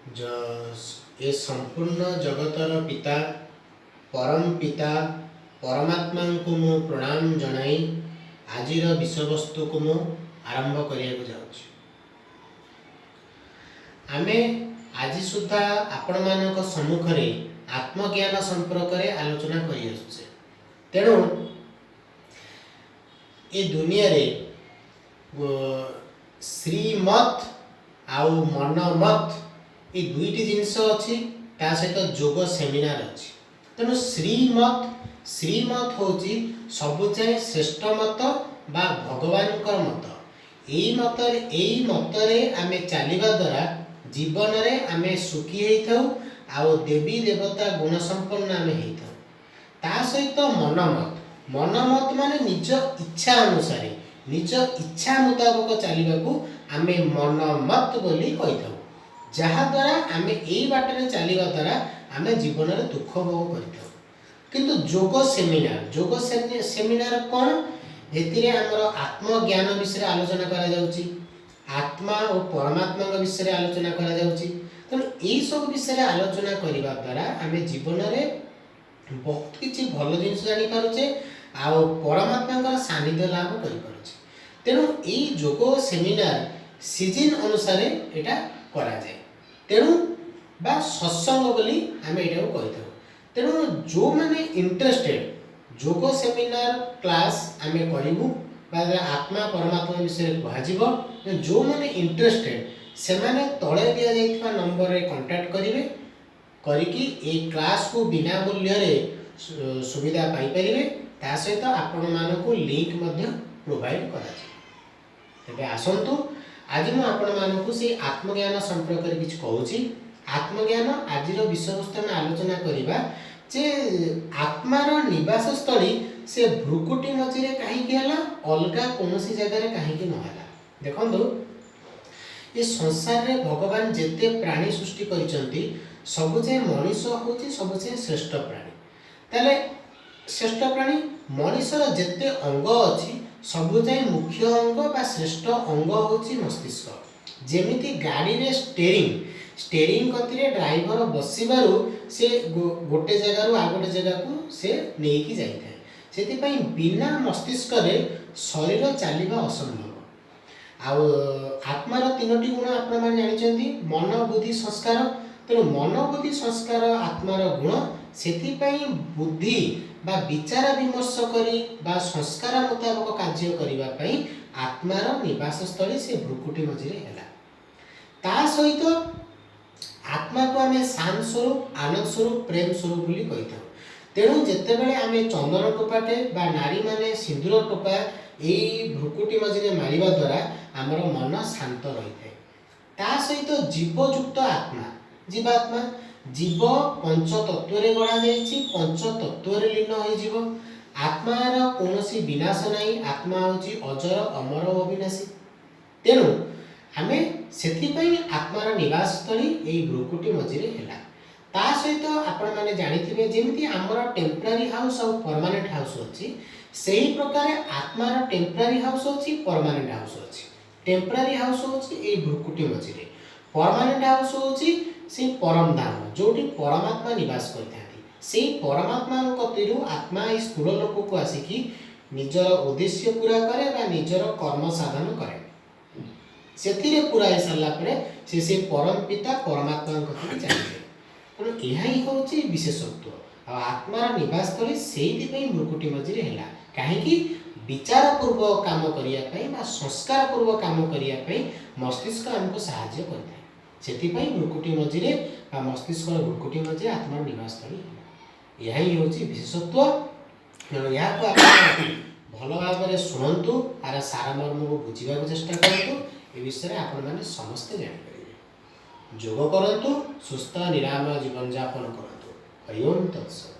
ए संपूर्ण जगतर पिता परम पिता परमात्मा को मु प्रणाम जनाई आजिर विषय वस्तु को मु आरंभ करिया जाउछि। आमे आज सुधा आपण मानक सम्मुख रे आत्मज्ञान संपर्क रे आलोचना करि आछे। तेणु ए दुनिया रे श्रीमत आउ मनमत ये दुईटी जिनस अच्छी ता सहित जोग सेमिनार अच्छी। तेणु श्रीमत होची सबुचाए श्रेष्ठ मत बा भगवान मत। यही मतरे आमे चलिबा द्वारा जीवन रे आमे सुखी होइथाउ आउ देवी देवता गुण संपन्न आमे होइथाउ। ता सहित मनमत माने निज इच्छा अनुसार निज इच्छा मुताबक चलिबाकू आमे मनमत बोली कहिथाउ। जहा द्वारा आमे एई बाटरे चलिबा द्वारा आमे जीवन रे दुख भोग करिथाउ। किंतु जोग सेमिनार कौन एतिरे हमर आत्मज्ञान विषय आलोचना करा जाउची, आत्मा और परमात्मा विषय आलोचना करा जाउची। तेणु यही सब विषय आलोचना करने द्वारा आम जीवन में बहुत किसी भल जिन जापारे आ परमात्मा सानिध्य लाभ कर। तेणु यही जोग सेमिनार सीजन अनुसार यहाँ करा जाए। तेणु बा सत्संग बोली आम यहाँ कही। तेणु जो मैंने इंटरेस्टेड जोग सेमिनार क्लास आम करूँ आत्मा परमात्मा विषय कह जो मैंने इंटरेस्टेड से माने तले दिया जाइथिबा नंबर रे कांटेक्ट करिवे करिकी ए क्लास को बिना मूल्य रे सुविधा पाई परिवे। ता सहित आपण मानकु लिंक मध्य प्रोवाइड करा जाय। तबे आसंतु आज मु आपण मानकु से आत्मज्ञान संपर्क रे किछ कहूची। आत्मज्ञान आजिर विषय वस्तु में आलोचना करिबा जे आत्मार निवास स्थली से भ्रुकुटी मझिरे काहेकि हला अलगा कोनोसी जगह रे काहेकि न हला। देखंतु ये संसार रे भगवान जेते प्राणी सृष्टि करिसंती सबुचे मनीष होची सबुचे श्रेष्ठ प्राणी। ताले श्रेष्ठ प्राणी मनीषर जेते अंग अछि सबुचे मुख्य अंग बा श्रेष्ठ अंग होची मस्तिष्क। जेमिति गाड़ी रे स्टेरिंग कतिरे ड्राइवर बसिबारु से गोटे जगह रु आ गोटे जगह को से नेकी जाई थाए। सेति पई बिना मस्तिष्क रे शरीर चलिबा असंभव। आउ आत्मार तीनोटी गुण आपण माने जानिचंती मन बुद्धि संस्कार। तेणु मन बुद्धि संस्कार आत्मार गुण सेति पई बुद्धि बा विचार विमर्श करी बा संस्कार मुताबक कार्य करिबा पई आत्मार निवास स्थली से भ्रुकुटी मझिरे हैला। ता सहित आत्मा को आमे शांत स्वरूप आनंद स्वरूप प्रेम स्वरूप बोली कहिथाउ। तेणु जेते बेले आमे चंदन टोपाटे बा नारी माने सिंदूर टोपा एई भ्रुकुटी मझिरे मारिबा द्वारा आमर मन शांत रही है। ता सहित जीवयुक्त आत्मा जीवात्मा जीव पंच तत्व रे गढ़ा जाइछि पंच तत्व रे लीन होई जीव। आत्मार कोनोसी विनाश नाही। आत्मा होची अजर अमर और अविनाशी। तेणु आमे सेति पई आत्मार निवास स्थली एई भ्रुकुटी मझिरे हैला। ता सहित आपण माने जानिथिबे जेमिति हमर टेम्पररी हाउस और परमानेंट हाउस अछि सेही प्रकार आत्मार टेम्पररी हाउस अछि परमानेंट हाउस अछि। टेम्पररी हाउस होची ए भ्रुकुटी मझिरे, परमानेंट हाउस होची से परम धाम जोटी परमात्मा निवास करथाती। से परमात्मा कतिरु आत्मा ए स्थूल लोक को आसिकी निजर उद्देश्य पूरा करे बा निजर कर्म साधन करे। सेथिरे पूरा हे साला परे से परम पिता परमात्मा कति चाहिए। तेणु यही होची विशेषत्व। आत्मार निवास स्थली सेहि पई भ्रुकुटी मझिरे हैला। काहेकि विचार पूर्वक काम करिया संस्कार पूर्वक काम करिया मस्तिष्क आमको साहाय्य करता है। से भ्रुकुटी मझिरे मस्तिष्क भ्रुकुटी मझिरे आत्मार निवास स्थली यही हूँ विशेषत्व। तेणु यहाँ को आप भल भाव शुणु आर सारमर्म को बुझा चेष्टा करूँ। ए विषय आपण मैंने समस्ते जापर जोग करूँ सुस्थ निरामय जीवन यापन करूँ। हरि ओम तत्सत।